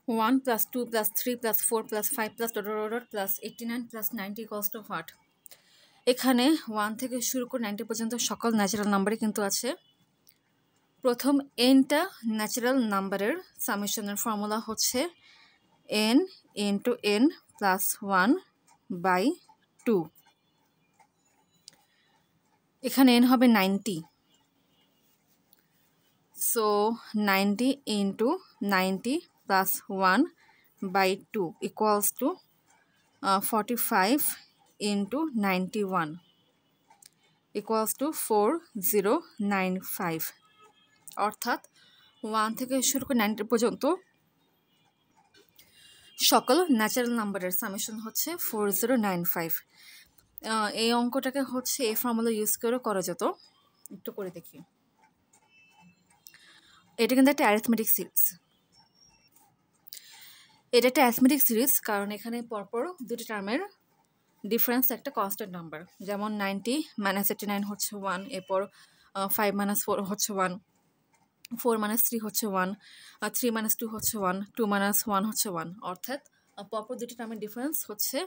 1 plus 2 plus 3 plus 4 plus 5 plus dot dot dot plus 89 plus 90 equals to what? এখানে 1 থেকে শুরু করে 90 পর্যন্ত সকল ন্যাচারাল নাম্বারই কিন্তু আছে। প্রথম nটা ন্যাচারাল নাম্বারের সামেশনের ফর্মুলা হচ্ছে n into n plus 1 by 2। এখানে n হবে 90, so 90 into 90 plus 1 by 2 equals to 45 into 91 equals to 4095। অর্থাৎ 1 থেকে শুরু করে 90 পর্যন্ত সকল ন্যাচারাল নাম্বারের সামেশন হচ্ছে 4095। এই অঙ্কটাকে হচ্ছে এই ফর্মুলা ইউজ করে করা যেত। একটু করে দেখি। এটা কিন্তু একটা অ্যারিথমেটিক সিরিজ। এটা একটা অ্যারিথমেটিক সিরিজ কারণ এখানে পরপর দুটি টার্মের ডিফারেন্স একটা কনস্ট্যান্ট নাম্বার। যেমন 90 - 89 হচ্ছে 1, এরপর 5 - 4 হচ্ছে 1, 4 - 3 হচ্ছে 1, 3 - 2 হচ্ছে 1, 2 - 1 হচ্ছে 1। অর্থাৎ পরপর দুটি টার্মের ডিফারেন্স হচ্ছে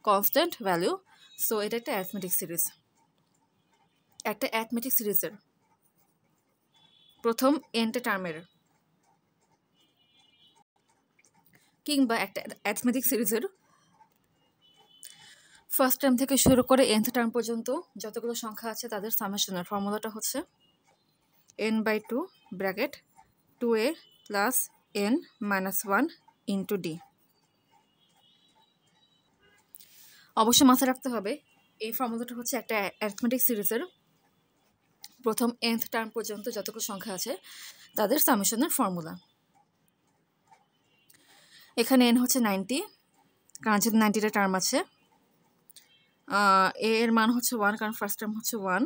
কনস্ট্যান্ট ভ্যালু। সো এটা একটা অ্যারিথমেটিক সিরিজ। একটা অ্যারিথমেটিক সিরিজের প্রথম nটা টার্মের কিংবা একটা অ্যারিথমেটিক সিরিজের ফার্স্ট টার্ম থেকে শুরু করে nth টার্ম পর্যন্ত যতগুলো সংখ্যা আছে তাদের সামেশনের ফর্মুলাটা হচ্ছে n/2 bracket 2a plus n minus 1 into d। অবশ্যই মাথায় রাখতে হবে এই ফর্মুলাটা হচ্ছে একটা অ্যারিথমেটিক সিরিজের প্রথম nth টার্ম পর্যন্ত যতগুলো সংখ্যা আছে তাদের সামেশনের ফর্মুলা। এখানে n হচ্ছে 90, কারণ যেহেতু 90টা টার্ম আছে। a এর মান হচ্ছে 1 কারণ ফার্স্ট টার্ম হচ্ছে 1,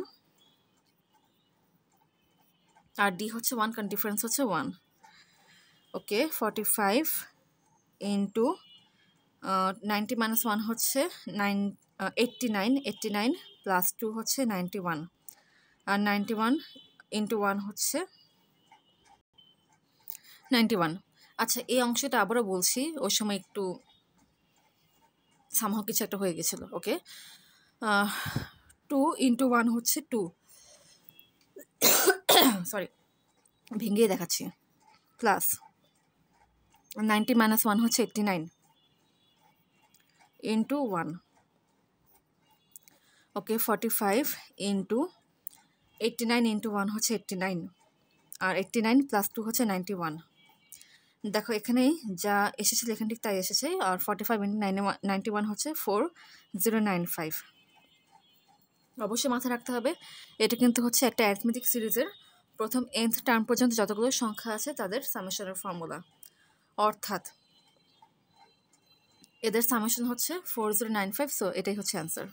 আর d হচ্ছে 1 কারণ ডিফারেন্স হচ্ছে 1। ওকে, 45 ইন্টু 90 minus 1 হচ্ছে 89 প্লাস 2 হচ্ছে 91, আর 91 ইন্টু 1 হচ্ছে 91। আচ্ছা, এই অংশটা আবারও বলছি, ওই সময় একটু সামহাও কিছু একটা হয়ে গেছিল। ওকে, 2 ইন্টু 1 হচ্ছে 2, সরি ভেঙে দেখাচ্ছি, প্লাস 90 minus 1 হচ্ছে 89 ইন্টু 1। ওকে, 45 ইন্টু 89 ইন্টু 1 হচ্ছে 89, আর 89 প্লাস 2 হচ্ছে 91। দেখো এখানে যা এসেছিল এখান থেকে তাই এসেছে, আর 45 ইন্টু 91 হচ্ছে 4095। অবশ্যই মাথায় রাখতে হবে এটা কিন্তু হচ্ছে একটা অ্যারিথমেটিক সিরিজের প্রথম nth টার্ম পর্যন্ত যতগুলো সংখ্যা আছে তাদের সামেশনের ফর্মুলা। অর্থাৎ এদের সামেশন হচ্ছে 4095। সো এটাই হচ্ছে অ্যান্সার।